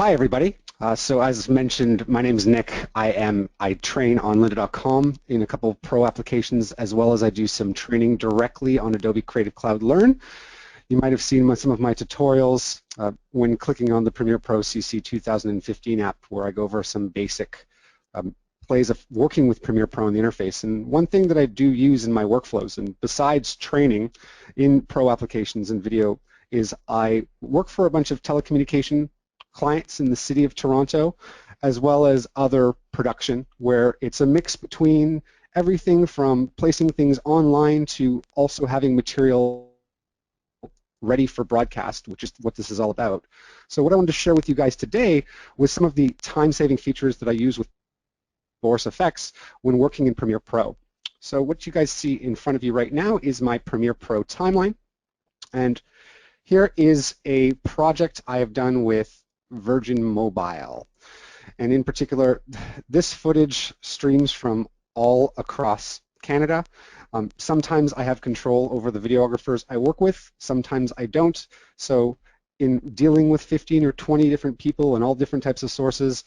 Hi, everybody. So as mentioned, my name is Nick. I train on lynda.com in a couple of pro applications, as well as I do some training directly on Adobe Creative Cloud Learn. You might have seen some of my tutorials when clicking on the Premiere Pro CC 2015 app, where I go over some basic plays of working with Premiere Pro in the interface. And one thing that I do use in my workflows, and besides training in pro applications and video, is I work for a bunch of telecommunication clients in the city of Toronto, as well as other production, where it's a mix between everything from placing things online to also having material ready for broadcast, which is what this is all about. So what I wanted to share with you guys today was some of the time-saving features that I use with Boris Effects when working in Premiere Pro. So what you guys see in front of you right now is my Premiere Pro timeline, and here is a project I have done with Virgin Mobile. And in particular, this footage streams from all across Canada. Sometimes I have control over the videographers I work with, sometimes I don't. So in dealing with 15 or 20 different people and all different types of sources,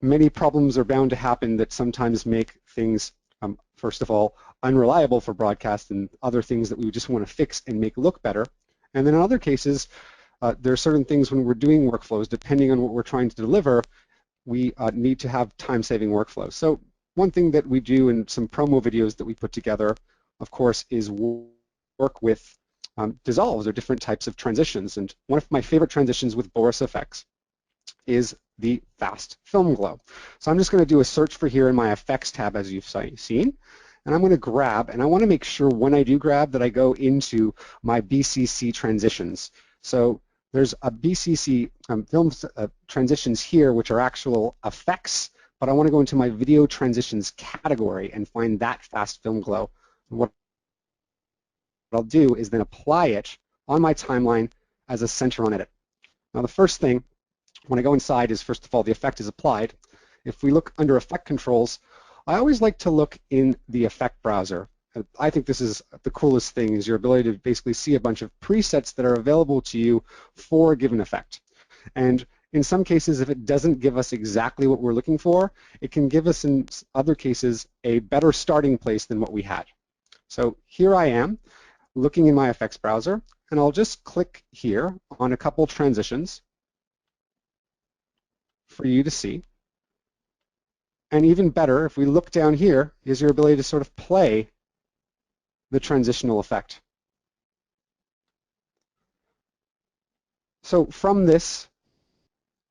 many problems are bound to happen that sometimes make things, first of all, unreliable for broadcast, and other things that we just want to fix and make look better. And then in other cases, there are certain things when we're doing workflows, depending on what we're trying to deliver, we need to have time-saving workflows. So one thing that we do in some promo videos that we put together, of course, is work with dissolves or different types of transitions. And one of my favorite transitions with Boris Effects is the fast film glow. So I'm just going to do a search for here in my effects tab, as you've seen. And I'm going to grab, and I want to make sure when I do grab that I go into my BCC transitions. So there's a BCC film transitions here, which are actual effects, but I want to go into my video transitions category and find that fast film glow. And what I'll do is then apply it on my timeline as a center on edit. Now the first thing when I go inside is, first of all, the effect is applied. If we look under effect controls, I always like to look in the effect browser. I think this is the coolest thing, is your ability to basically see a bunch of presets that are available to you for a given effect. And in some cases, if it doesn't give us exactly what we're looking for, it can give us, in other cases, a better starting place than what we had. So here I am looking in my effects browser, and I'll just click here on a couple transitions for you to see. And even better, if we look down here, is your ability to sort of play the transitional effect. So from this,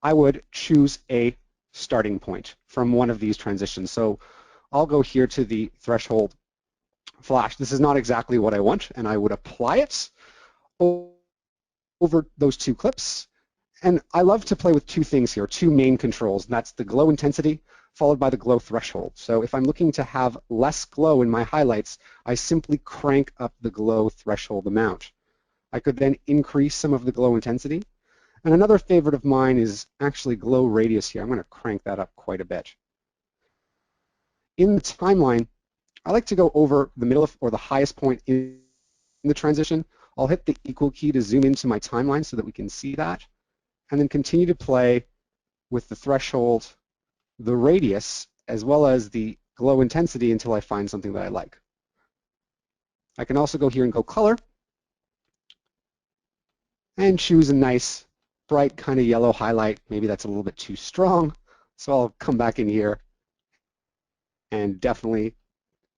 I would choose a starting point from one of these transitions. So I'll go here to the threshold flash. This is not exactly what I want, and I would apply it over those two clips. And I love to play with two things here, two main controls, and that's the glow intensity followed by the glow threshold. So if I'm looking to have less glow in my highlights, I simply crank up the glow threshold amount. I could then increase some of the glow intensity. And another favorite of mine is actually glow radius here. I'm going to crank that up quite a bit. In the timeline, I like to go over the middle or the highest point in the transition. I'll hit the equal key to zoom into my timeline so that we can see that, and then continue to play with the threshold, the radius, as well as the glow intensity until I find something that I like. I can also go here and go color and choose a nice bright kind of yellow highlight. Maybe that's a little bit too strong, so I'll come back in here and definitely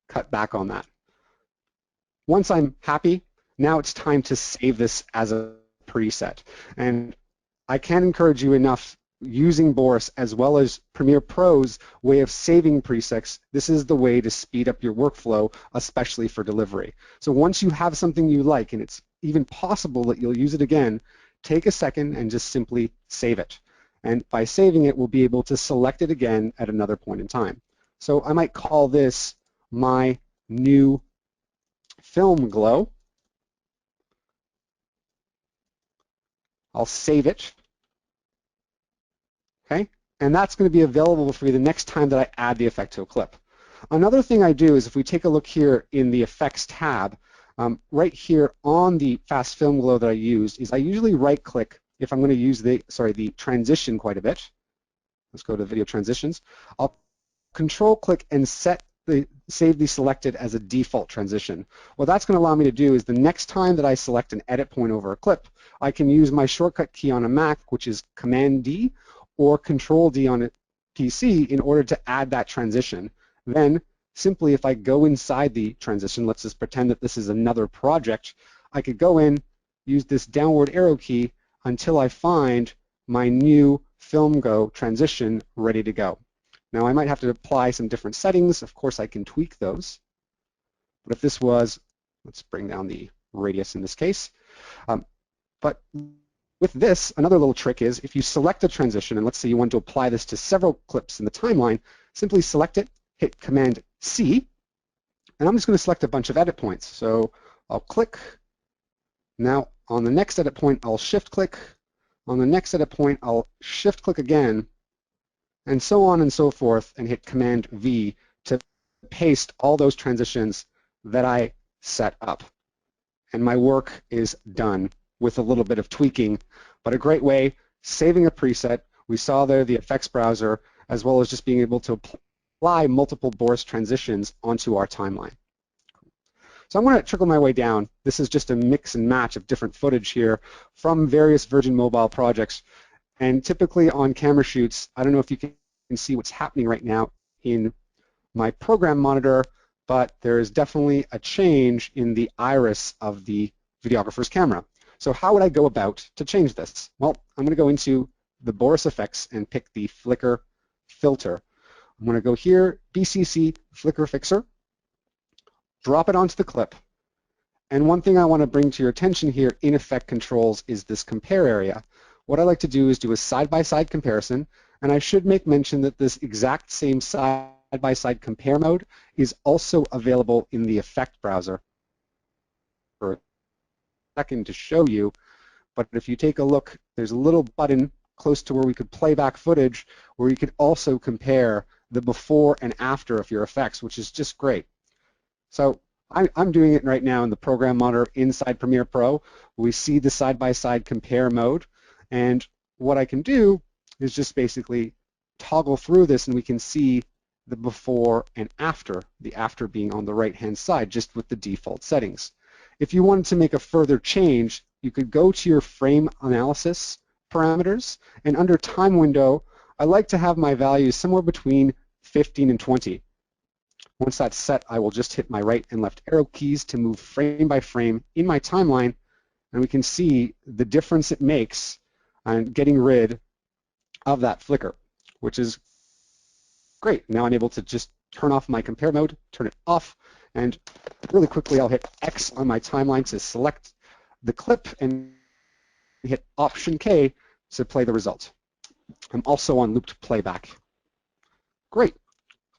cut back on that. Once I'm happy, now it's time to save this as a preset. And I can't encourage you enough using Boris as well as Premiere Pro's way of saving presets. This is the way to speed up your workflow, especially for delivery. So once you have something you like, and it's even possible that you'll use it again, take a second and just simply save it. And by saving it, we'll be able to select it again at another point in time. So I might call this my new film glow. I'll save it. Okay? And that's going to be available for you the next time that I add the effect to a clip. Another thing I do is, if we take a look here in the effects tab, right here on the fast film glow that I used, is I usually right click if I'm going to use the transition quite a bit, let's go to video transitions, I'll control click and save the selected as a default transition. What that's going to allow me to do is the next time that I select an edit point over a clip, I can use my shortcut key on a Mac, which is Command D, or Control D on a PC in order to add that transition. Then simply if I go inside the transition, let's just pretend that this is another project, I could go in, use this downward arrow key until I find my new Film Go transition ready to go. Now I might have to apply some different settings. Of course I can tweak those. But if this was, let's bring down the radius in this case. But with this, another little trick is if you select a transition, and let's say you want to apply this to several clips in the timeline, simply select it, hit Command C, and I'm just going to select a bunch of edit points. So I'll click. Now on the next edit point, I'll shift click. On the next edit point, I'll shift click again, and so on and so forth, and hit Command V to paste all those transitions that I set up. And my work is done with a little bit of tweaking, but a great way, saving a preset. We saw there the effects browser, as well as just being able to apply multiple Boris transitions onto our timeline. So I'm going to trickle my way down. This is just a mix and match of different footage here from various Virgin Mobile projects. And typically on camera shoots, I don't know if you can see what's happening right now in my program monitor, but there is definitely a change in the iris of the videographer's camera. So how would I go about to change this? Well, I'm going to go into the Boris effects and pick the flicker filter. I'm going to go here, BCC flicker fixer, drop it onto the clip. And one thing I want to bring to your attention here in effect controls is this compare area. What I like to do is do a side-by-side comparison, and I should make mention that this exact same side-by-side compare mode is also available in the effect browser. For a second to show you, but if you take a look, there's a little button close to where we could play back footage where you could also compare the before and after of your effects, which is just great. So I'm doing it right now in the program monitor inside Premiere Pro. We see the side-by-side compare mode, and what I can do is just basically toggle through this and we can see the before and after, the after being on the right-hand side just with the default settings. If you wanted to make a further change, you could go to your frame analysis parameters, and under time window, I like to have my values somewhere between 15 and 20. Once that's set, I will just hit my right and left arrow keys to move frame by frame in my timeline, and we can see the difference it makes on getting rid of that flicker, which is great. Now I'm able to just turn off my compare mode, turn it off, and really quickly I'll hit X on my timeline to select the clip and hit Option K to play the result. I'm also on looped playback. Great.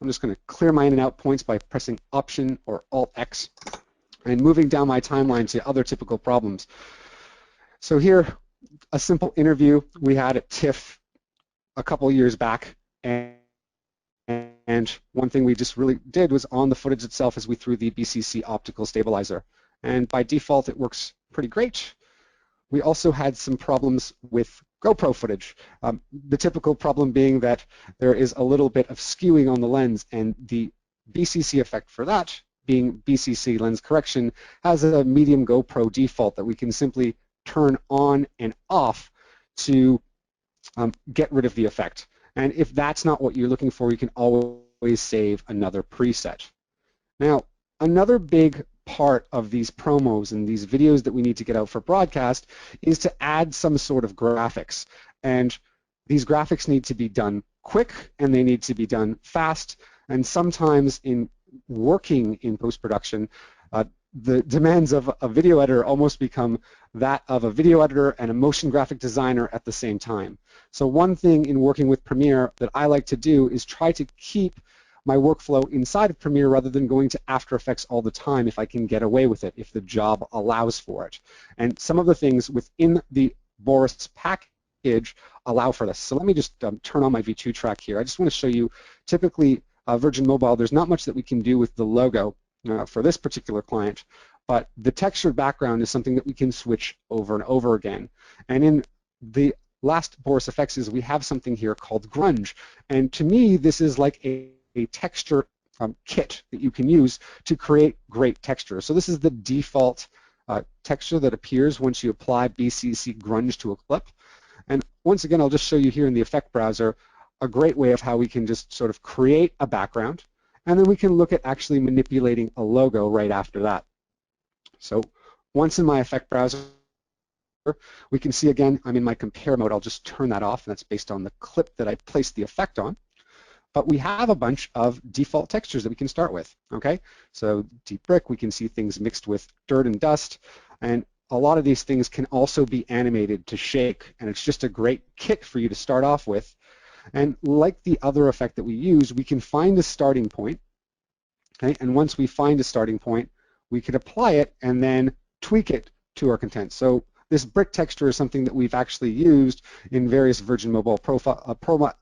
I'm just going to clear my in and out points by pressing Option or Alt X and moving down my timeline to other typical problems. So here, a simple interview we had at TIFF a couple years back, and one thing we just really did was on the footage itself as we threw the BCC optical stabilizer. And by default, it works pretty great. We also had some problems with GoPro footage. The typical problem being that there is a little bit of skewing on the lens, and the BCC effect for that, being BCC lens correction, has a medium GoPro default that we can simply turn on and off to get rid of the effect. And if that's not what you're looking for, you can always save another preset. Now, another big part of these promos and these videos that we need to get out for broadcast is to add some sort of graphics. And these graphics need to be done quick and they need to be done fast. And sometimes in working in post-production, the demands of a video editor almost become that of a video editor and a motion graphic designer at the same time. So one thing in working with Premiere that I like to do is try to keep my workflow inside of Premiere rather than going to After Effects all the time if I can get away with it, if the job allows for it. And some of the things within the Boris package allow for this. So let me just turn on my V2 track here. I just want to show you, typically Virgin Mobile, there's not much that we can do with the logo for this particular client, but the textured background is something that we can switch over and over again. And in the last Boris effects is we have something here called grunge. And to me, this is like a texture kit that you can use to create great texture. So this is the default texture that appears once you apply BCC grunge to a clip. And once again, I'll just show you here in the effect browser a great way of how we can just sort of create a background, and then we can look at actually manipulating a logo right after that. So once in my effect browser, we can see again, I'm in my compare mode. I'll just turn that off, and that's based on the clip that I placed the effect on. But we have a bunch of default textures that we can start with, okay? So deep brick, we can see things mixed with dirt and dust, and a lot of these things can also be animated to shake, and it's just a great kit for you to start off with. And like the other effect that we use, we can find a starting point, okay? And once we find a starting point, we can apply it and then tweak it to our content. So this brick texture is something that we've actually used in various Virgin Mobile promos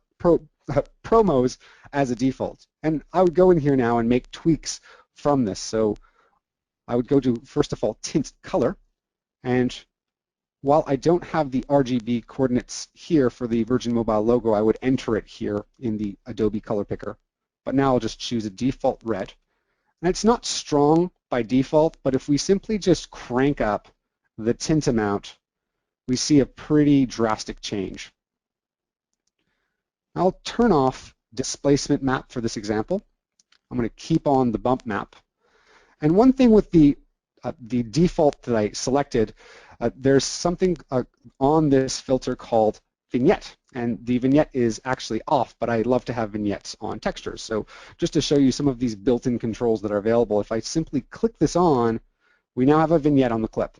as a default. And I would go in here now and make tweaks from this. So I would go to, first of all, tint color. And while I don't have the RGB coordinates here for the Virgin Mobile logo, I would enter it here in the Adobe color picker. But now I'll just choose a default red. And it's not strong by default, but if we simply just crank up the tint amount, we see a pretty drastic change. I'll turn off displacement map for this example. I'm going to keep on the bump map. And one thing with the default that I selected, there's something on this filter called vignette, and the vignette is actually off, but I love to have vignettes on textures. So just to show you some of these built-in controls that are available, if I simply click this on, we now have a vignette on the clip.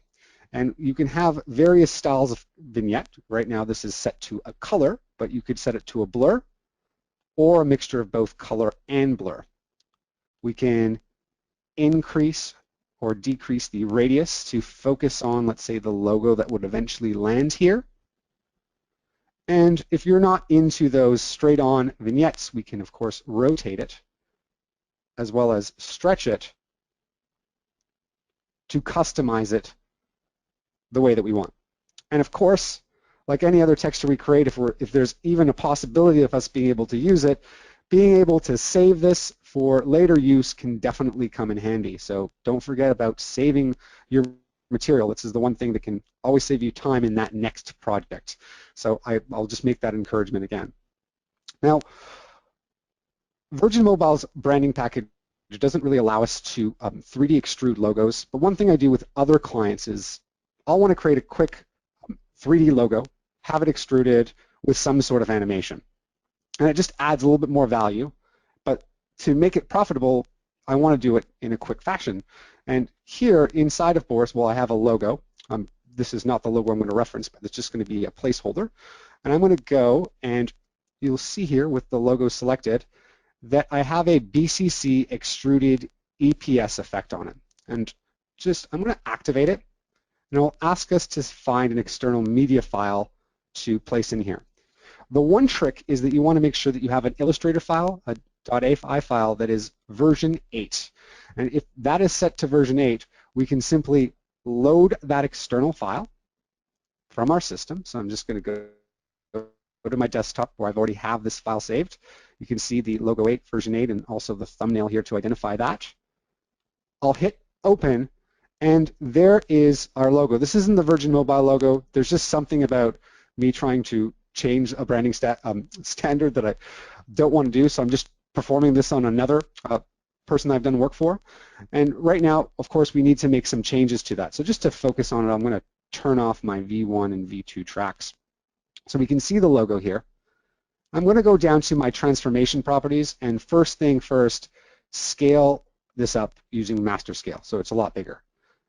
And you can have various styles of vignette. Right now this is set to a color, but you could set it to a blur or a mixture of both color and blur. We can increase or decrease the radius to focus on, let's say, the logo that would eventually land here. And if you're not into those straight-on vignettes, we can, of course, rotate it as well as stretch it to customize it the way that we want. And of course, like any other texture we create, if there's even a possibility of us being able to use it, being able to save this for later use can definitely come in handy. So don't forget about saving your material. This is the one thing that can always save you time in that next project. So I'll just make that encouragement again. Now, Virgin Mobile's branding package doesn't really allow us to 3D extrude logos, but one thing I do with other clients is I'll want to create a quick 3D logo, have it extruded with some sort of animation. And it just adds a little bit more value, but to make it profitable, I want to do it in a quick fashion. And here inside of Boris, well, I have a logo. This is not the logo I'm going to reference, but it's just going to be a placeholder. And I'm going to go, and you'll see here with the logo selected that I have a BCC extruded EPS effect on it. And I'm going to activate it, and it'll ask us to find an external media file to place in here. The one trick is that you want to make sure that you have an Illustrator file, a .afi file that is version 8. And if that is set to version 8, we can simply load that external file from our system. So I'm just going to go to my desktop where I've already have this file saved. You can see the logo 8, version 8, and also the thumbnail here to identify that. I'll hit open, and there is our logo. This isn't the Virgin Mobile logo. There's just something about me trying to change a branding standard that I don't want to do, so I'm just performing this on another person I've done work for. And right now, of course, we need to make some changes to that. So just to focus on it, I'm going to turn off my V1 and V2 tracks. So we can see the logo here. I'm going to go down to my transformation properties, and first thing first, scale this up using master scale, so it's a lot bigger.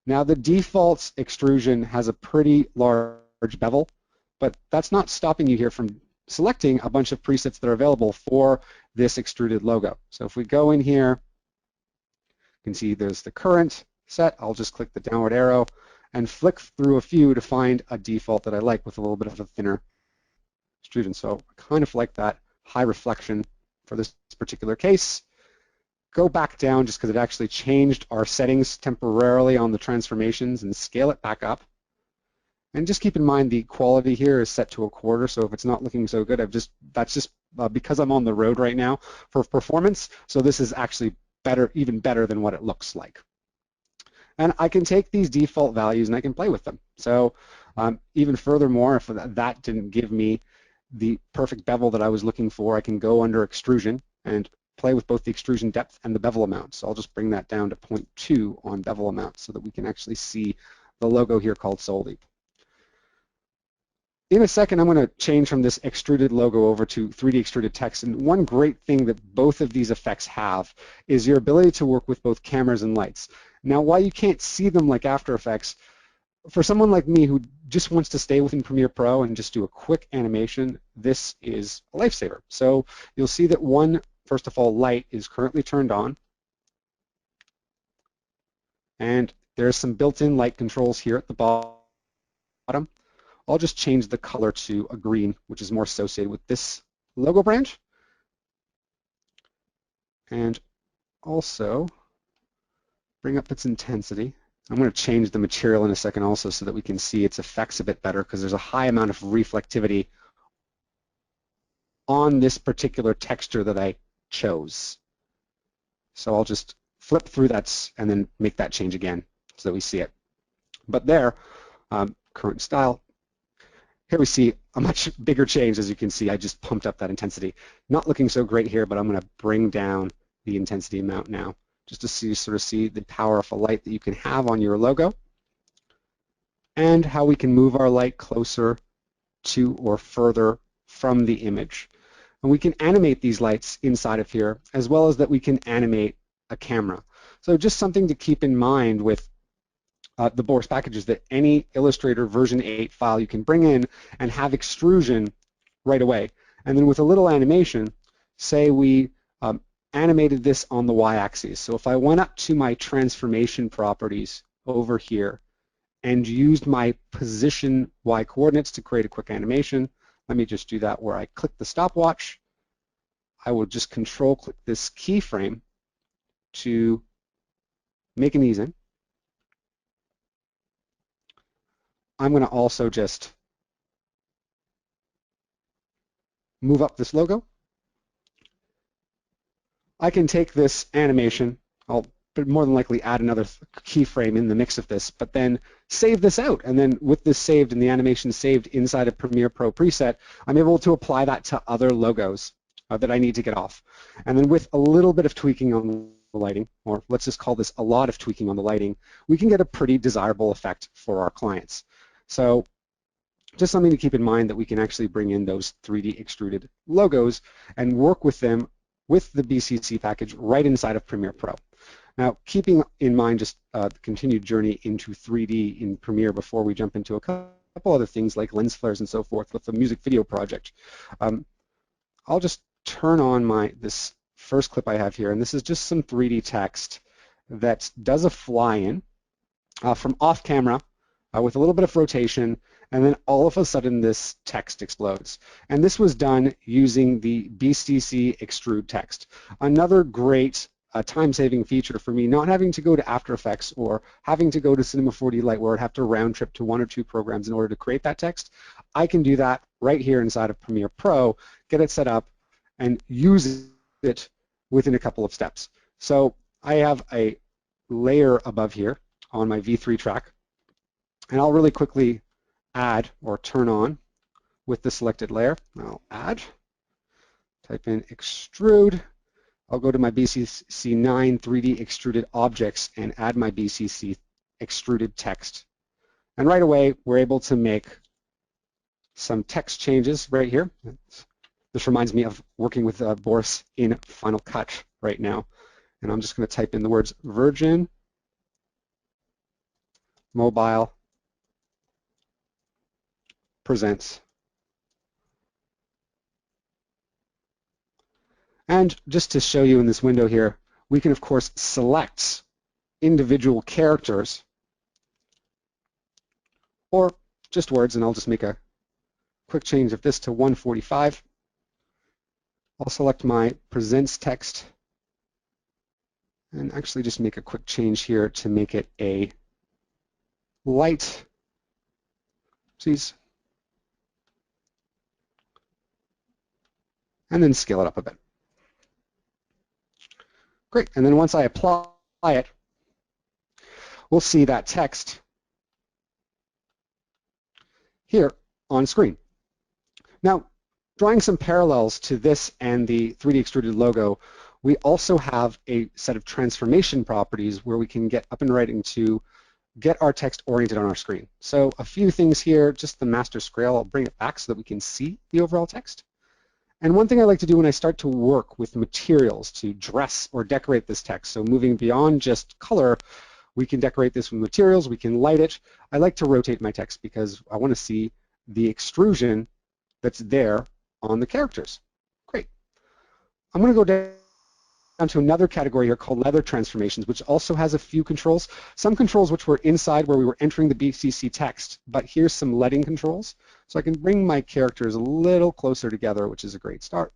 Now the default extrusion has a pretty large bevel, but that's not stopping you here from selecting a bunch of presets that are available for this extruded logo. So if we go in here, you can see there's the current set. I'll just click the downward arrow and flick through a few to find a default that I like with a little bit of a thinner extrusion. So I kind of like that high reflection for this particular case. Go back down just because it actually changed our settings temporarily on the transformations and scale it back up. And just keep in mind the quality here is set to 1/4, so if it's not looking so good, that's just because I'm on the road right now for performance, so this is actually better, even better than what it looks like. And I can take these default values and I can play with them. So even furthermore, if that didn't give me the perfect bevel that I was looking for, I can go under extrusion and play with both the extrusion depth and the bevel amount. So I'll just bring that down to 0.2 on bevel amount so that we can actually see the logo here called Solely. In a second, I'm going to change from this extruded logo over to 3D extruded text. And one great thing that both of these effects have is your ability to work with both cameras and lights. Now, while you can't see them like After Effects, for someone like me who just wants to stay within Premiere Pro and just do a quick animation, this is a lifesaver. So you'll see that one, first of all, light is currently turned on. And there's some built-in light controls here at the bottom. I'll just change the color to a green, which is more associated with this logo branch. And also bring up its intensity. I'm going to change the material in a second also so that we can see its effects a bit better, because there's a high amount of reflectivity on this particular texture that I chose. So I'll just flip through that and then make that change again so that we see it. But there, current style. Here we see a much bigger change. As you can see, I just pumped up that intensity. Not looking so great here, but I'm going to bring down the intensity amount now, just to sort of see the power of a light that you can have on your logo, and how we can move our light closer to or further from the image. And we can animate these lights inside of here, as well as that we can animate a camera. So just something to keep in mind with the Boris packages, that any Illustrator version 8 file you can bring in and have extrusion right away. And then with a little animation, say we animated this on the y-axis. So if I went up to my transformation properties over here and used my position y coordinates to create a quick animation, let me just do that where I click the stopwatch. I will just control click this keyframe to make an ease in. I'm going to also just move up this logo. I can take this animation, I'll more than likely add another keyframe in the mix of this, but then save this out. And then with this saved and the animation saved inside of Premiere Pro preset, I'm able to apply that to other logos that I need to get off. And then with a little bit of tweaking on the lighting, or let's just call this a lot of tweaking on the lighting, we can get a pretty desirable effect for our clients. So just something to keep in mind, that we can actually bring in those 3D extruded logos and work with them with the BCC package right inside of Premiere Pro. Now, keeping in mind just the continued journey into 3D in Premiere before we jump into a couple other things like lens flares and so forth with the music video project, I'll just turn on this first clip I have here, and this is just some 3D text that does a fly-in from off camera with a little bit of rotation, and then all of a sudden this text explodes. And this was done using the BCC extrude text. Another great time-saving feature for me, not having to go to After Effects or having to go to Cinema 4D Lite where I'd have to round trip to 1 or 2 programs in order to create that text. I can do that right here inside of Premiere Pro, get it set up, and use it within a couple of steps. So I have a layer above here on my V3 track, and I'll really quickly add or turn on with the selected layer. I'll add, type in extrude. I'll go to my BCC9 3D extruded objects and add my BCC extruded text. And right away, we're able to make some text changes right here. This reminds me of working with Boris in Final Cut right now. And I'm just going to type in the words Virgin Mobile presents. And just to show you in this window here, we can of course select individual characters or just words, and I'll just make a quick change of this to 145. I'll select my presents text and actually just make a quick change here to make it a light Oopsies. And then scale it up a bit. Great, and then once I apply it, we'll see that text here on screen. Now, drawing some parallels to this and the 3D extruded logo, we also have a set of transformation properties where we can get up and right into get our text oriented on our screen. So a few things here, just the master scale, I'll bring it back so that we can see the overall text. And one thing I like to do when I start to work with materials to dress or decorate this text, so moving beyond just color, we can decorate this with materials, we can light it. I like to rotate my text because I want to see the extrusion that's there on the characters. Great. I'm going to go down to another category here called leather transformations, which also has a few controls. Some controls which were inside where we were entering the BCC text, but here's some leading controls. So I can bring my characters a little closer together, which is a great start.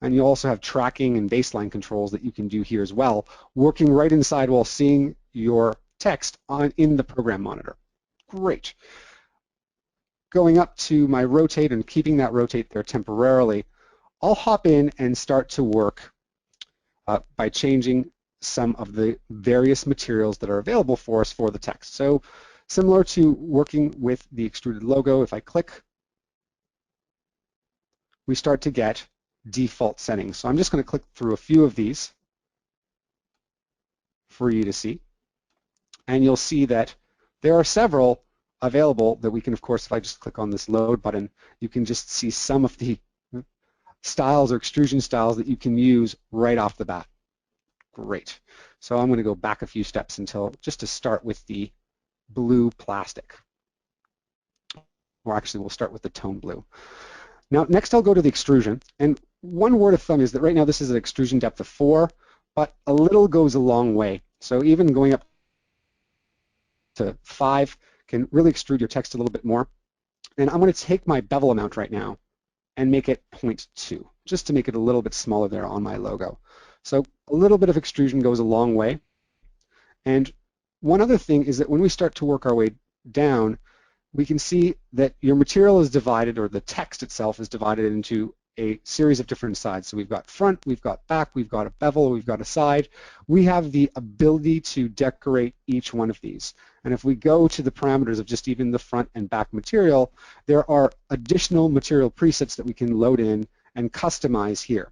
And you also have tracking and baseline controls that you can do here as well, working right inside while seeing your text in the program monitor. Great. Going up to my rotate and keeping that rotate there temporarily, I'll hop in and start to work by changing some of the various materials that are available for us for the text. So similar to working with the extruded logo, if I click, we start to get default settings. So I'm just going to click through a few of these for you to see. And you'll see that there are several available that we can, of course, if I just click on this load button, you can just see some of the styles or extrusion styles that you can use right off the bat. Great. So I'm going to go back a few steps just to start with the blue plastic. Or actually, we'll start with the tone blue. Now, next I'll go to the extrusion. And one word of thumb is that right now this is an extrusion depth of 4, but a little goes a long way. So even going up to 5 can really extrude your text a little bit more. And I'm going to take my bevel amount right now and make it 0.2, just to make it a little bit smaller there on my logo. So a little bit of extrusion goes a long way. And one other thing is that when we start to work our way down, we can see that your material is divided, or the text itself is divided into a series of different sides. So we've got front, we've got back, we've got a bevel, we've got a side. We have the ability to decorate each one of these. And if we go to the parameters of just even the front and back material, there are additional material presets that we can load in and customize here.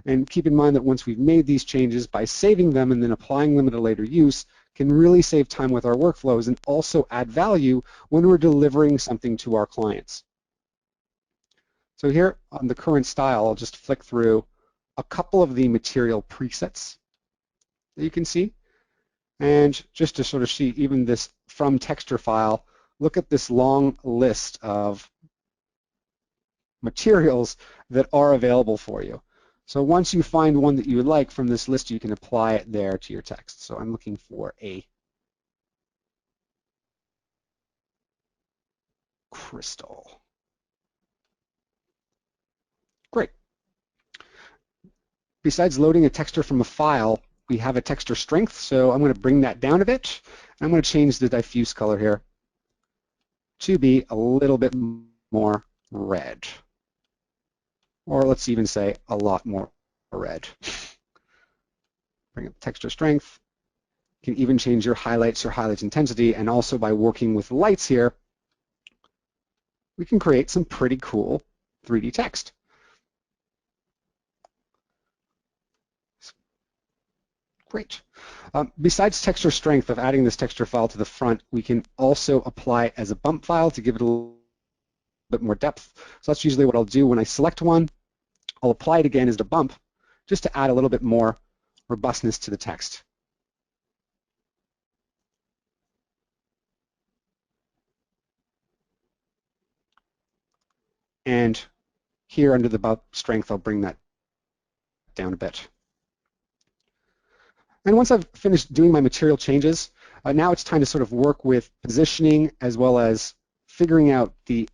And keep in mind that once we've made these changes, by saving them and then applying them at a later use, can really save time with our workflows and also add value when we're delivering something to our clients. So here on the current style, I'll just flick through a couple of the material presets that you can see. And just to sort of see even this from texture file, look at this long list of materials that are available for you. So once you find one that you would like from this list, you can apply it there to your text. So I'm looking for a crystal. Great. Besides loading a texture from a file, we have a texture strength, so I'm going to bring that down a bit. I'm going to change the diffuse color here to be a little bit more red. Or let's even say a lot more red. Bring up texture strength. You can even change your highlights intensity, and also by working with lights here, we can create some pretty cool 3D text. Great. Besides texture strength of adding this texture file to the front, we can also apply it as a bump file to give it a little bit more depth. So that's usually what I'll do when I select one. I'll apply it again as a bump just to add a little bit more robustness to the text. And here under the bump strength, I'll bring that down a bit. And once I've finished doing my material changes, now it's time to sort of work with positioning as well as figuring out the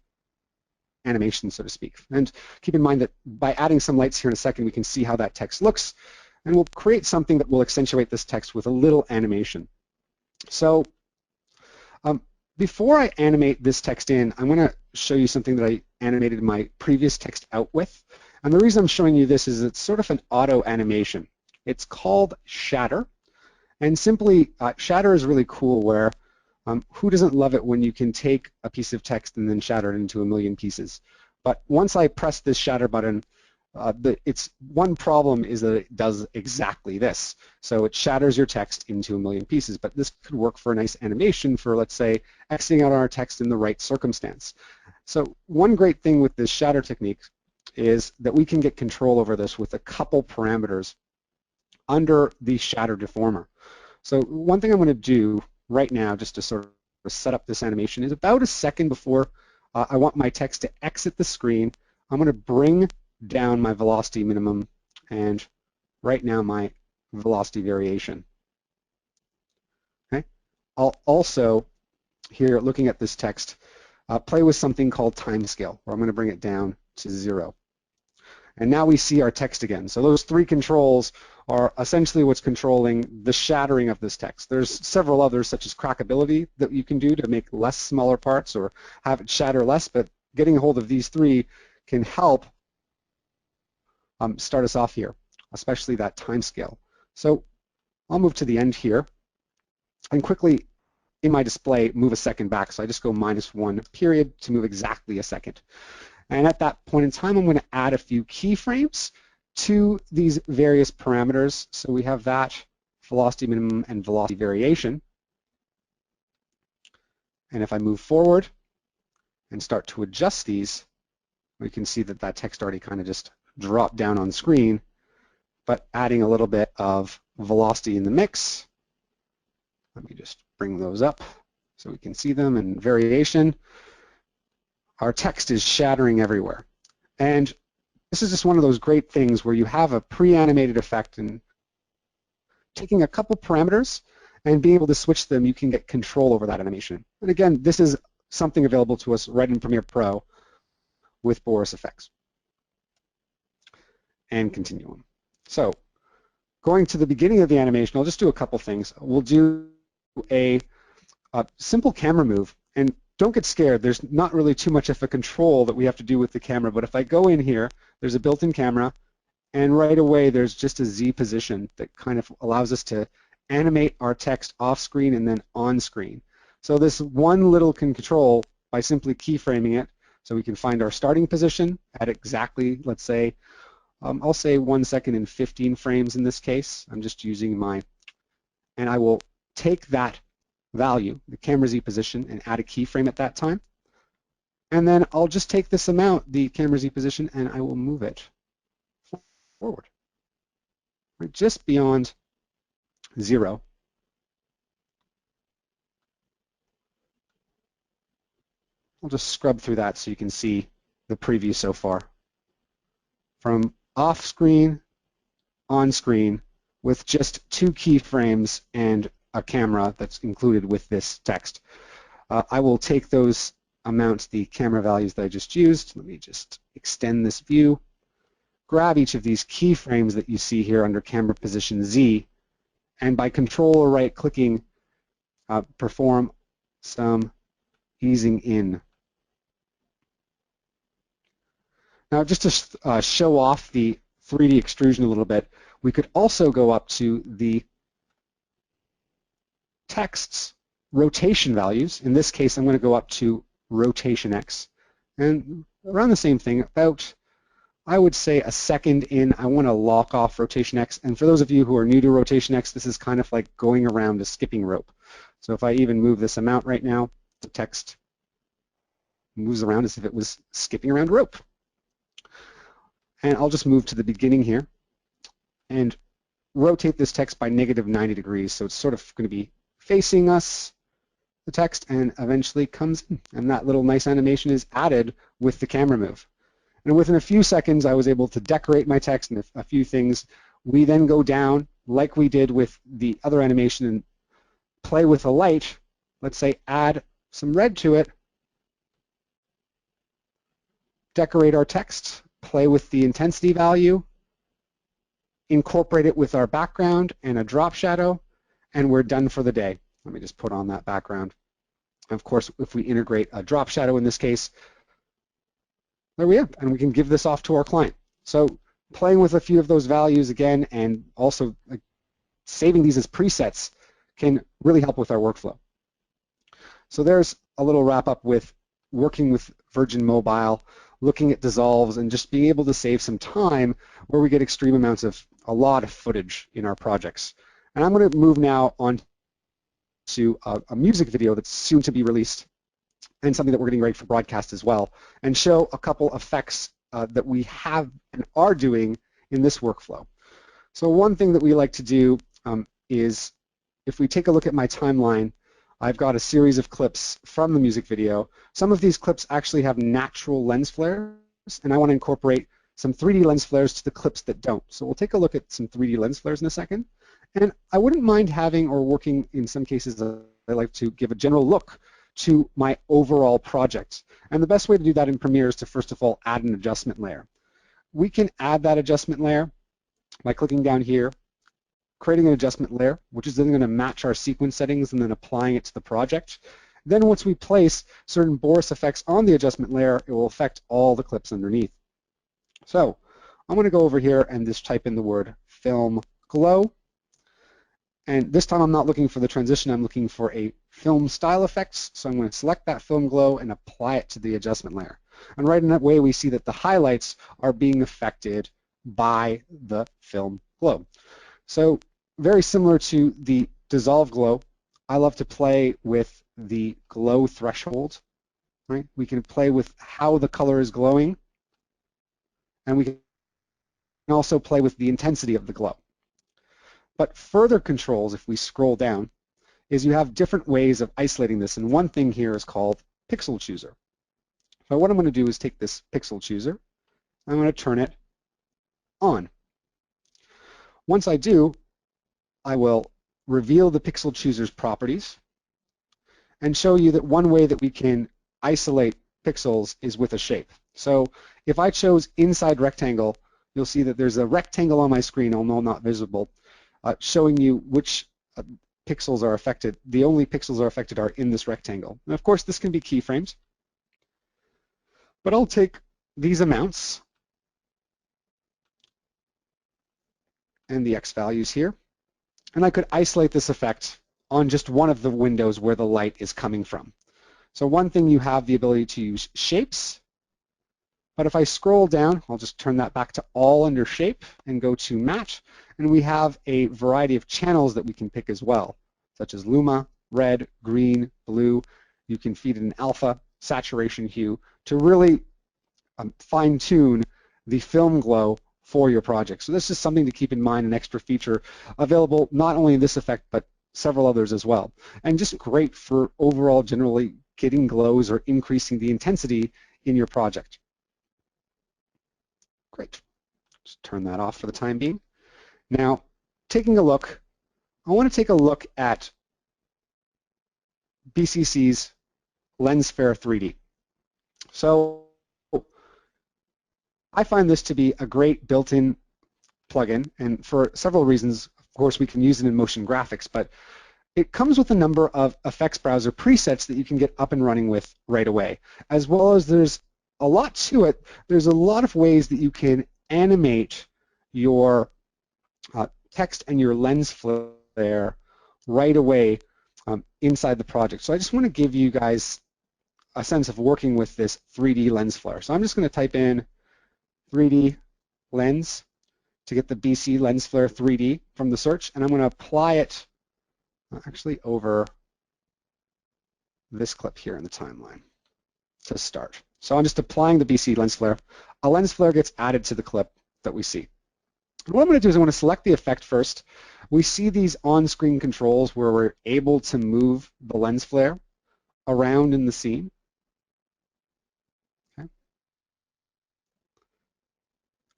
animation, so to speak. And keep in mind that by adding some lights here in a second, we can see how that text looks, and we'll create something that will accentuate this text with a little animation. So before I animate this text in, I'm going to show you something that I animated my previous text out with. And the reason I'm showing you this is it's sort of an auto animation. It's called shatter. And simply, shatter is really cool where who doesn't love it when you can take a piece of text and then shatter it into a million pieces? But once I press this shatter button, its one problem is that it does exactly this. So it shatters your text into a million pieces, but this could work for a nice animation for, let's say, Xing out our text in the right circumstance. So one great thing with this shatter technique is that we can get control over this with a couple parameters under the shatter deformer. So one thing I'm going to do right now, just to sort of set up this animation, is about a second before I want my text to exit the screen, I'm going to bring down my velocity minimum and right now my velocity variation. Okay. I'll also, here looking at this text, play with something called timescale, where I'm going to bring it down to 0. And now we see our text again. So those three controls are essentially what's controlling the shattering of this text. There's several others, such as crackability, that you can do to make less smaller parts or have it shatter less, but getting a hold of these three can help start us off here, especially that time scale. So I'll move to the end here and quickly in my display move a second back. So I just go -1 period to move exactly a second. And at that point in time, I'm going to add a few keyframes to these various parameters. So we have that velocity minimum and velocity variation. And if I move forward and start to adjust these, we can see that that text already kind of just dropped down on screen, but adding a little bit of velocity in the mix. Let me just bring those up so we can see them, and variation. Our text is shattering everywhere. And this is just one of those great things where you have a pre-animated effect, and taking a couple parameters and being able to switch them, you can get control over that animation. And again, this is something available to us right in Premiere Pro with Boris effects and Continuum. So going to the beginning of the animation, I'll just do a couple things. We'll do a simple camera move, and don't get scared. There's not really too much of a control that we have to do with the camera, but if I go in here, there's a built-in camera, and right away there's just a Z position that kind of allows us to animate our text off screen and then on screen. So this one little can control by simply keyframing it, so we can find our starting position at exactly, let's say, I'll say 1 second and 15 frames in this case. I'm just using my, and I will take that value, the camera Z position, and add a keyframe at that time. And then I'll just take this amount, the camera Z position, and I will move it forward, right, just beyond 0. I'll just scrub through that so you can see the preview so far. From off screen, on screen, with just 2 keyframes and a camera that's included with this text. I will take those amounts, the camera values that I just used. Let me just extend this view. Grab each of these keyframes that you see here under camera position Z, and by control or right clicking, perform some easing in. Now, just to show off the 3D extrusion a little bit, we could also go up to the text's rotation values. In this case, I'm going to go up to rotation X. And around the same thing, about, I would say, a second in, I want to lock off rotation X. And for those of you who are new to rotation X, this is kind of like going around a skipping rope. So if I even move this amount right now, the text moves around as if it was skipping around a rope. And I'll just move to the beginning here and rotate this text by -90 degrees. So it's sort of going to be facing us, the text, and eventually comes in. And that little nice animation is added with the camera move. And within a few seconds, I was able to decorate my text and a few things. We then go down, like we did with the other animation, and play with a light. Let's say add some red to it, decorate our text, play with the intensity value, incorporate it with our background and a drop shadow, and we're done for the day. Let me just put on that background. Of course, if we integrate a drop shadow in this case, there we have, and we can give this off to our client. So playing with a few of those values again, and also saving these as presets can really help with our workflow. So there's a little wrap up with working with Virgin Mobile, looking at dissolves, and just being able to save some time where we get extreme amounts of a lot of footage in our projects. And I'm going to move now on to a music video that's soon to be released, and something that we're getting ready for broadcast as well, and show a couple effects that we have and are doing in this workflow. So one thing that we like to do is, if we take a look at my timeline, I've got a series of clips from the music video. Some of these clips actually have natural lens flares, and I want to incorporate some 3D lens flares to the clips that don't. So we'll take a look at some 3D lens flares in a second. And I wouldn't mind having, or working in some cases, I like to give a general look to my overall project. And the best way to do that in Premiere is to first of all add an adjustment layer. We can add that adjustment layer by clicking down here, creating an adjustment layer, which is then going to match our sequence settings and then applying it to the project. Then once we place certain Boris effects on the adjustment layer, it will affect all the clips underneath. So I'm going to go over here and just type in the word film glow. And this time I'm not looking for the transition, I'm looking for a film style effects. So I'm going to select that film glow and apply it to the adjustment layer. And right in that way we see that the highlights are being affected by the film glow. So very similar to the dissolve glow, I love to play with the glow threshold. Right? We can play with how the color is glowing, and we can also play with the intensity of the glow. But further controls, if we scroll down, is you have different ways of isolating this, and one thing here is called pixel chooser. So what I'm going to do is take this pixel chooser, I'm going to turn it on. Once I do, I will reveal the pixel chooser's properties and show you that one way that we can isolate pixels is with a shape. So if I chose inside rectangle, you'll see that there's a rectangle on my screen, although not visible, showing you which pixels are affected. The only pixels are affected are in this rectangle. And of course, this can be keyframes. But I'll take these amounts and the X values here, and I could isolate this effect on just one of the windows where the light is coming from. So one thing, you have the ability to use shapes, but if I scroll down, I'll just turn that back to all under shape and go to match, and we have a variety of channels that we can pick as well, such as luma, red, green, blue. You can feed it an alpha, saturation hue to really fine-tune the film glow for your project. So this is something to keep in mind, an extra feature available not only in this effect, but several others as well. And just great for overall generally getting glows or increasing the intensity in your project. Great. Just turn that off for the time being. Now, taking a look, I want to take a look at BCC's LensFair 3D. So I find this to be a great built-in plugin, and for several reasons. Of course, we can use it in motion graphics, but it comes with a number of effects browser presets that you can get up and running with right away, as well as there's a lot to it. There's a lot of ways that you can animate your text and your lens flare right away inside the project. So I just want to give you guys a sense of working with this 3D lens flare. So I'm just going to type in 3D lens to get the BC lens flare 3D from the search, and I'm going to apply it actually over this clip here in the timeline to start. So I'm just applying the BC lens flare. A lens flare gets added to the clip that we see. And what I'm going to do is I want to select the effect first. We see these on-screen controls where we're able to move the lens flare around in the scene. Okay.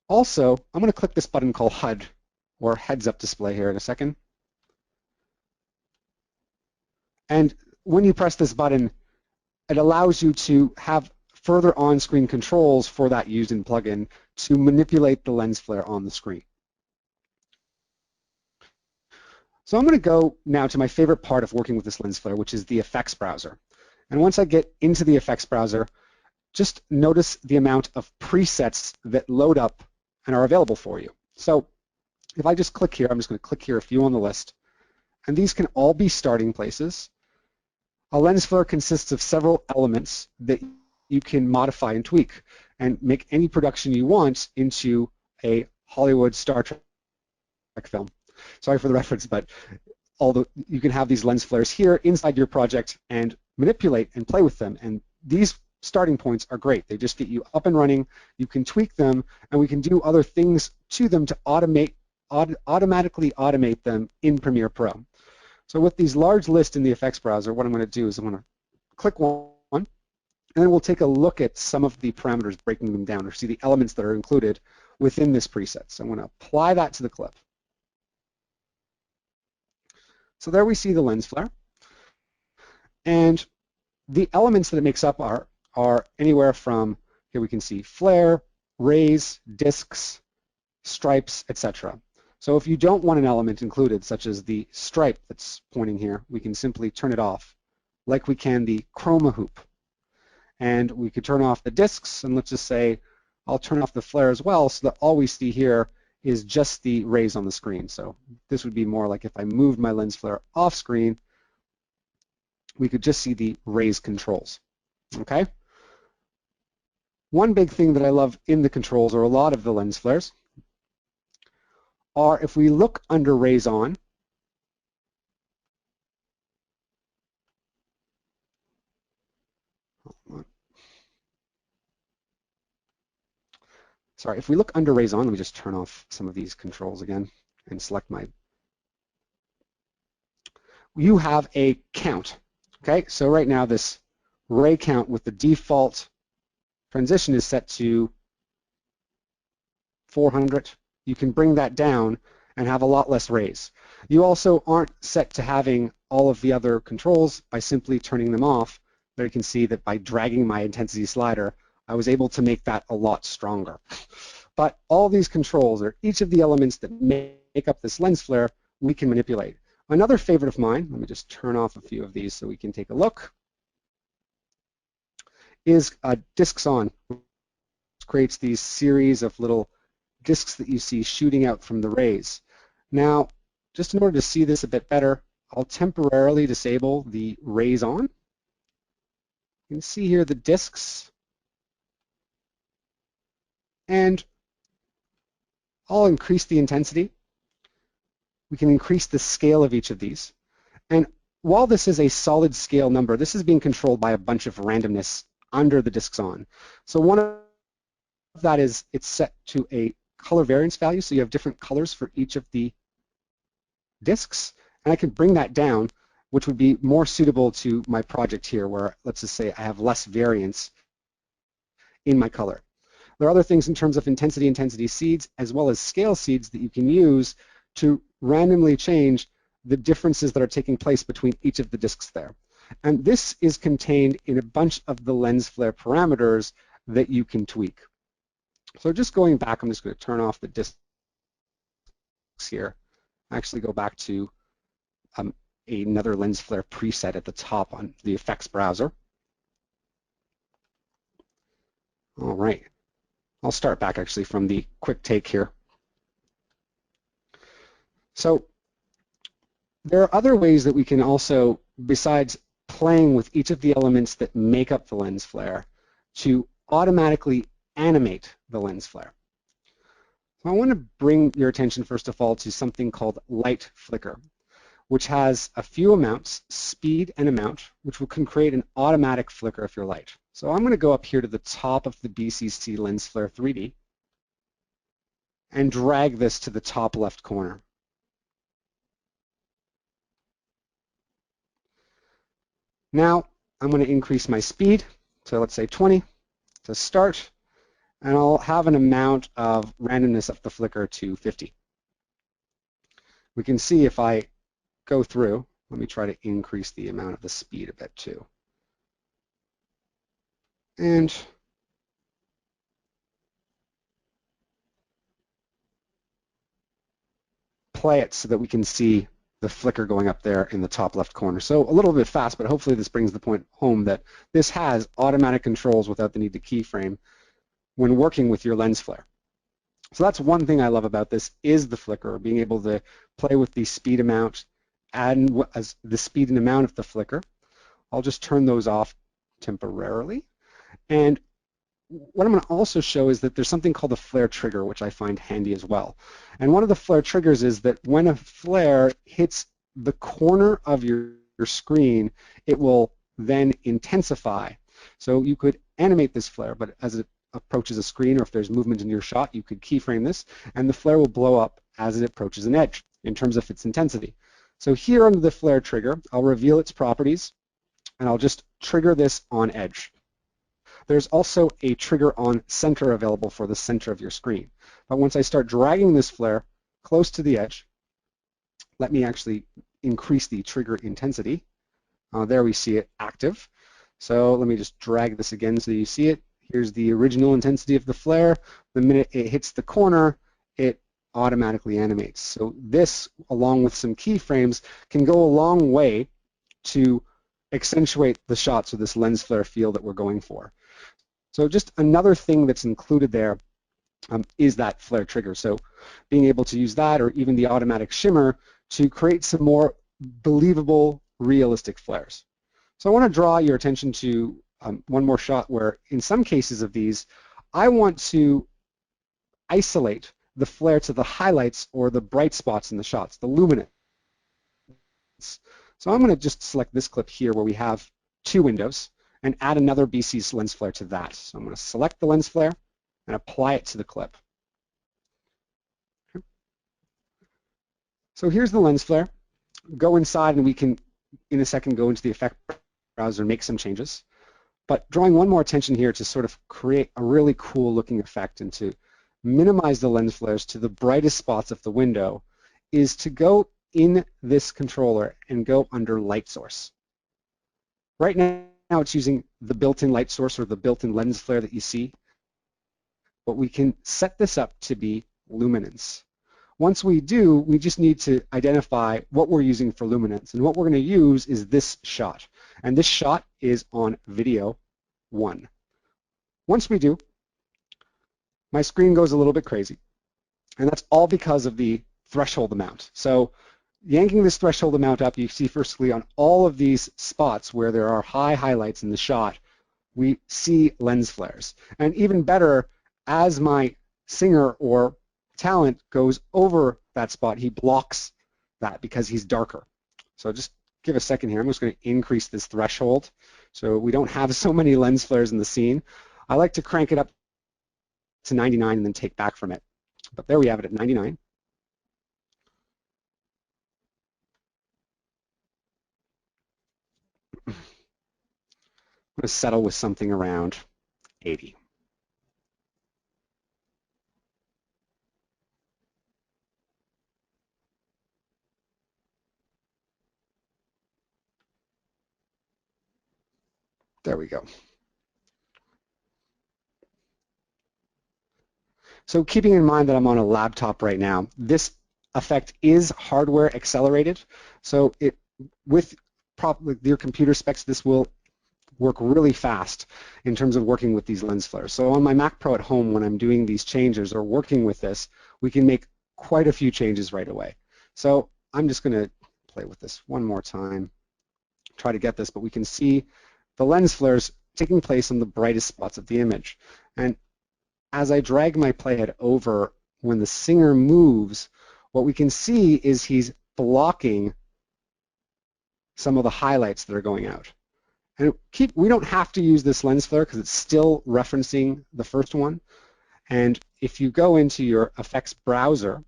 Also, I'm going to click this button called HUD, or heads-up display, here in a second. And when you press this button, it allows you to have further on-screen controls for that used-in plugin to manipulate the lens flare on the screen. So I'm going to go now to my favorite part of working with this lens flare, which is the effects browser. And once I get into the effects browser, just notice the amount of presets that load up and are available for you. So if I just click here, I'm just going to click here a few on the list, and these can all be starting places. A lens flare consists of several elements that you can modify and tweak and make any production you want into a Hollywood Star Trek film. Sorry for the reference, but you can have these lens flares here inside your project and manipulate and play with them. And these starting points are great. They just get you up and running. You can tweak them, and we can do other things to them to automatically automate them in Premiere Pro. So with these large lists in the effects browser, what I'm going to do is I'm going to click one, and then we'll take a look at some of the parameters, breaking them down, or see the elements that are included within this preset. So I'm going to apply that to the clip. So there we see the lens flare. And the elements that it makes up are anywhere from, here we can see flare, rays, discs, stripes, etc. So if you don't want an element included, such as the stripe that's pointing here, we can simply turn it off, like we can the chroma hoop. And we could turn off the discs, and let's just say I'll turn off the flare as well, so that all we see here is just the rays on the screen. So this would be more like if I moved my lens flare off screen, we could just see the rays controls. Okay? One big thing that I love in the controls, or a lot of the lens flares, are if we look under rays on, sorry, if we look under rays on, let me just turn off some of these controls again and select my, you have a count. Okay, so right now this ray count with the default transition is set to 400. You can bring that down and have a lot less rays. You also aren't set to having all of the other controls by simply turning them off. There you can see that by dragging my intensity slider, I was able to make that a lot stronger. But all these controls, or each of the elements that make up this lens flare, we can manipulate. Another favorite of mine, let me just turn off a few of these so we can take a look, is discs on. It creates these series of little discs that you see shooting out from the rays. Now, just in order to see this a bit better, I'll temporarily disable the rays on. You can see here the discs, and I'll increase the intensity. We can increase the scale of each of these. And while this is a solid scale number, this is being controlled by a bunch of randomness under the discs on. So one of that is it's set to a color variance value, so you have different colors for each of the discs, and I can bring that down, which would be more suitable to my project here, where let's just say I have less variance in my color. There are other things in terms of intensity seeds, as well as scale seeds that you can use to randomly change the differences that are taking place between each of the discs there. And this is contained in a bunch of the lens flare parameters that you can tweak. So just going back, I'm just going to turn off the discs here. Actually go back to another lens flare preset at the top on the effects browser. All right. I'll start back actually from the quick take here. So there are other ways that we can also, besides playing with each of the elements that make up the lens flare, to automatically animate the lens flare. So I want to bring your attention first of all to something called light flicker, which has a few amounts, speed and amount, which can create an automatic flicker of your light. So I'm going to go up here to the top of the BCC lens flare 3D and drag this to the top left corner. Now I'm going to increase my speed, so let's say 20 to start, and I'll have an amount of randomness of the flicker to 50. We can see if I go through, let me try to increase the amount of the speed a bit too. And play it so that we can see the flicker going up there in the top left corner. So a little bit fast, but hopefully this brings the point home that this has automatic controls without the need to keyframe when working with your lens flare. So that's one thing I love about this is the flicker, being able to play with the speed amount and as the speed and amount of the flicker. I'll just turn those off temporarily. And what I'm going to also show is that there's something called a flare trigger, which I find handy as well. And one of the flare triggers is that when a flare hits the corner of your screen, it will then intensify. So you could animate this flare, but as it approaches a screen or if there's movement in your shot, you could keyframe this, and the flare will blow up as it approaches an edge in terms of its intensity. So here under the flare trigger, I'll reveal its properties, and I'll just trigger this on edge. There's also a trigger on center available for the center of your screen. But once I start dragging this flare close to the edge, let me actually increase the trigger intensity. There we see it active. So let me just drag this again so you see it. Here's the original intensity of the flare. The minute it hits the corner, it automatically animates. So this, along with some keyframes, can go a long way to accentuate the shots of this lens flare feel that we're going for. So just another thing that's included there is that flare trigger. So being able to use that or even the automatic shimmer to create some more believable, realistic flares. So I want to draw your attention to one more shot where in some cases of these, I want to isolate the flare to the highlights or the bright spots in the shots, the luminance. So I'm going to just select this clip here where we have two windows and add another BC's lens flare to that. So I'm going to select the lens flare and apply it to the clip. Okay. So here's the lens flare. Go inside and we can, in a second, go into the effect browser and make some changes. But drawing one more attention here to sort of create a really cool looking effect and to minimize the lens flares to the brightest spots of the window is to go in this controller and go under light source. Right now it's using the built-in light source or the built-in lens flare that you see, but we can set this up to be luminance. Once we do, we just need to identify what we're using for luminance, and what we're going to use is this shot, and this shot is on video 1. Once we do, my screen goes a little bit crazy, and that's all because of the threshold amount. So yanking this threshold amount up, you see firstly on all of these spots where there are high highlights in the shot, we see lens flares. And even better, as my singer or talent goes over that spot, he blocks that because he's darker. So just give a second here. I'm just going to increase this threshold so we don't have so many lens flares in the scene. I like to crank it up to 99 and then take back from it. But there we have it at 99. I'm going to settle with something around 80. There we go. So keeping in mind that I'm on a laptop right now, this effect is hardware accelerated. So with your computer specs, this will work really fast in terms of working with these lens flares. So on my Mac Pro at home, when I'm doing these changes or working with this, we can make quite a few changes right away. So I'm just going to play with this one more time, try to get this, but we can see the lens flares taking place on the brightest spots of the image. And as I drag my playhead over, when the singer moves, what we can see is he's blocking some of the highlights that are going out. And we don't have to use this lens flare because it's still referencing the first one. And if you go into your effects browser,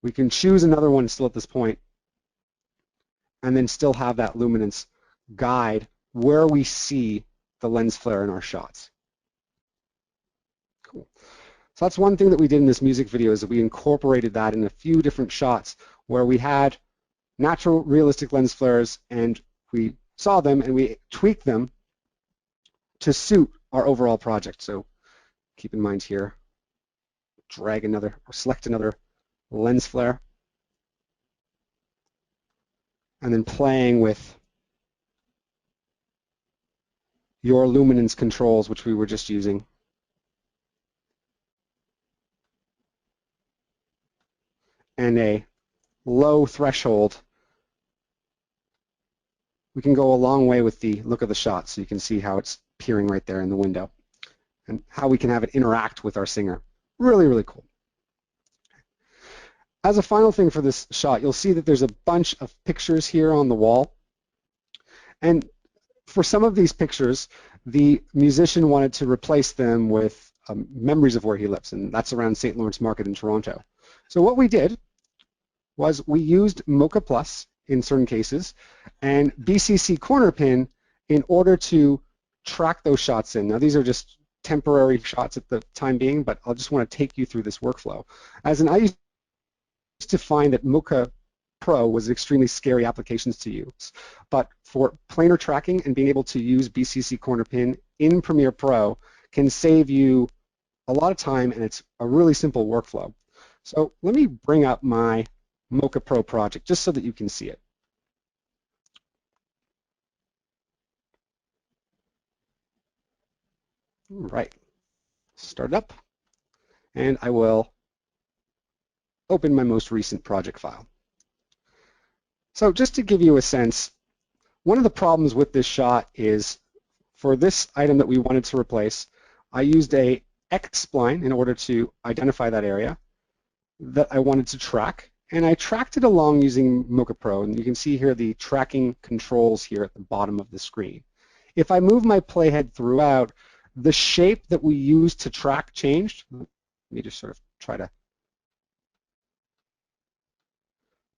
we can choose another one still at this point and then still have that luminance guide where we see the lens flare in our shots. Cool. So that's one thing that we did in this music video is that we incorporated that in a few different shots where we had natural realistic lens flares and we saw them and we tweaked them to suit our overall project. So keep in mind here, drag another or select another lens flare. and then playing with your luminance controls, which we were just using. And a low threshold, we can go a long way with the look of the shot, so you can see how it's appearing right there in the window and how we can have it interact with our singer. Really, really cool. As a final thing for this shot, you'll see that there's a bunch of pictures here on the wall. And for some of these pictures, the musician wanted to replace them with memories of where he lives, and that's around St. Lawrence Market in Toronto. So what we did was we used Mocha Plus in certain cases and BCC corner pin in order to track those shots in. Now these are just temporary shots at the time being, but I'll just want to take you through this workflow. I used to find that Mocha Pro was extremely scary applications to use, but for planar tracking and being able to use BCC corner pin in Premiere Pro can save you a lot of time, and it's a really simple workflow. So let me bring up my Mocha Pro project just so that you can see it. All right, start up, and I will open my most recent project file. So just to give you a sense, one of the problems with this shot is for this item that we wanted to replace, I used a X-spline in order to identify that area that I wanted to track, and I tracked it along using Mocha Pro, and you can see here the tracking controls here at the bottom of the screen. If I move my playhead throughout, the shape that we used to track changed. Let me just sort of try to,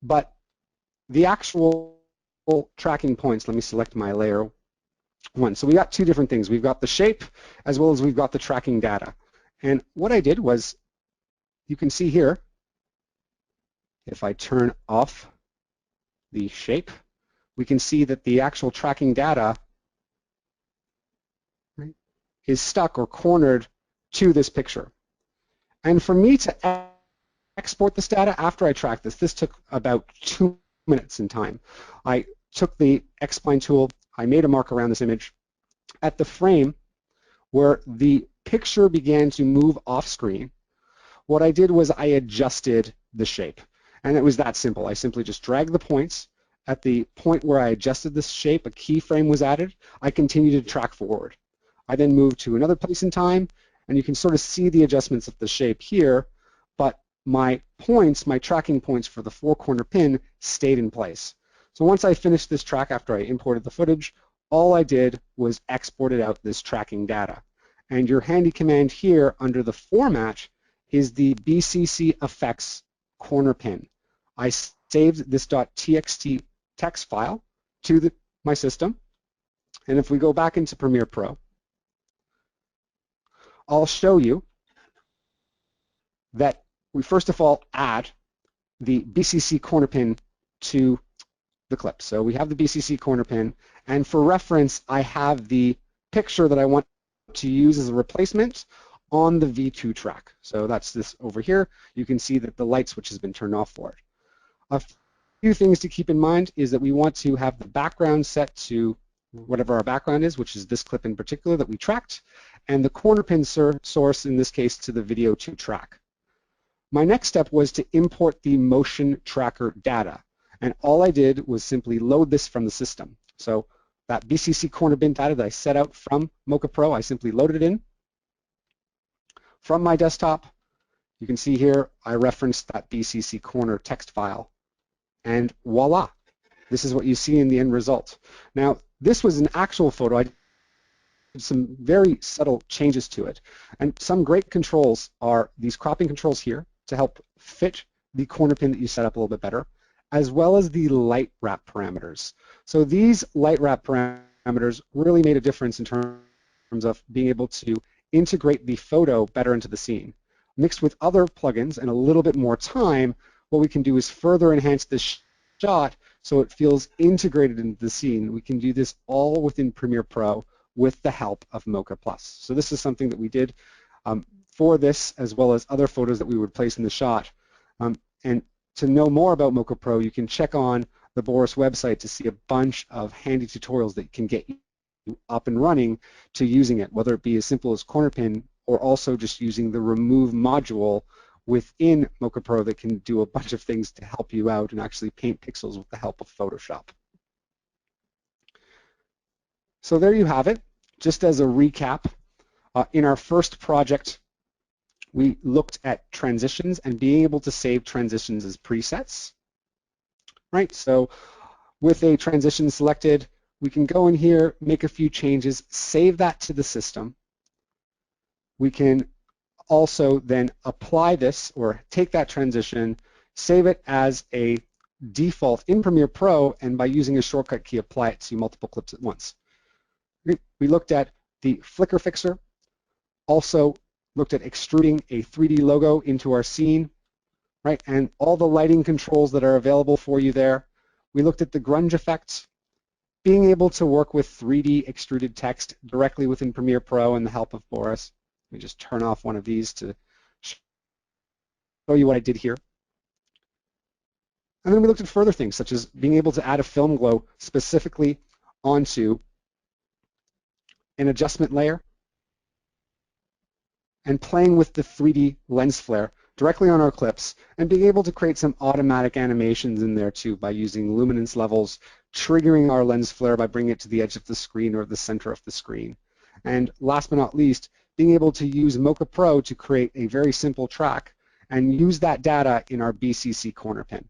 but the actual tracking points, let me select my layer one. So we got two different things. We've got the shape as well as we've got the tracking data. And what I did was, you can see here, if I turn off the shape, we can see that the actual tracking data is stuck or cornered to this picture. And for me to export this data after I tracked this took about 2 minutes in time. I took the X-spline tool, I made a mark around this image at the frame where the picture began to move off screen. What I did was I adjusted the shape, and it was that simple. I simply just dragged the points. At the point where I adjusted this shape, a keyframe was added. I continued to track forward. I then moved to another place in time, and you can sort of see the adjustments of the shape here, but my points, my tracking points for the four-corner pin stayed in place. So once I finished this track after I imported the footage, all I did was exported out this tracking data. And your handy command here under the format is the BCC effects corner pin. I saved this .txt text file to my system, and if we go back into Premiere Pro, I'll show you that we first of all add the BCC corner pin to the clip. So we have the BCC corner pin, and for reference, I have the picture that I want to use as a replacement on the V2 track. So that's this over here. You can see that the light switch has been turned off for it. A few things to keep in mind is that we want to have the background set to whatever our background is, which is this clip in particular that we tracked, and the corner pin source, in this case, to the video 2 track. My next step was to import the motion tracker data, and all I did was simply load this from the system. So that BCC corner bin data that I set out from Mocha Pro, I simply loaded it in from my desktop. You can see here I referenced that BCC corner text file, and voila, this is what you see in the end result. Now, this was an actual photo. I did some very subtle changes to it, and some great controls are these cropping controls here to help fit the corner pin that you set up a little bit better, as well as the light wrap parameters. So these light wrap parameters really made a difference in terms of being able to integrate the photo better into the scene. Mixed with other plugins and a little bit more time, what we can do is further enhance this shot so it feels integrated into the scene. We can do this all within Premiere Pro with the help of Mocha Plus. So this is something that we did for this, as well as other photos that we would place in the shot. And to know more about Mocha Pro, you can check on the Boris website to see a bunch of handy tutorials that can get you up and running to using it, whether it be as simple as corner pin or also just using the remove module within Mocha Pro that can do a bunch of things to help you out and actually paint pixels with the help of Photoshop. So there you have it. Just as a recap, in our first project, we looked at transitions and being able to save transitions as presets. Right, so with a transition selected, we can go in here, make a few changes, save that to the system. We can also then apply this or take that transition, save it as a default in Premiere Pro, and by using a shortcut key, apply it to multiple clips at once. We looked at the flicker fixer, also looked at extruding a 3D logo into our scene, right, and all the lighting controls that are available for you there. We looked at the grunge effects, being able to work with 3D extruded text directly within Premiere Pro and the help of Boris. Let me just turn off one of these to show you what I did here. And then we looked at further things, such as being able to add a film glow specifically onto an adjustment layer and playing with the 3D lens flare directly on our clips and being able to create some automatic animations in there too by using luminance levels, triggering our lens flare by bringing it to the edge of the screen or the center of the screen. And last but not least, being able to use Mocha Pro to create a very simple track and use that data in our BCC corner pin.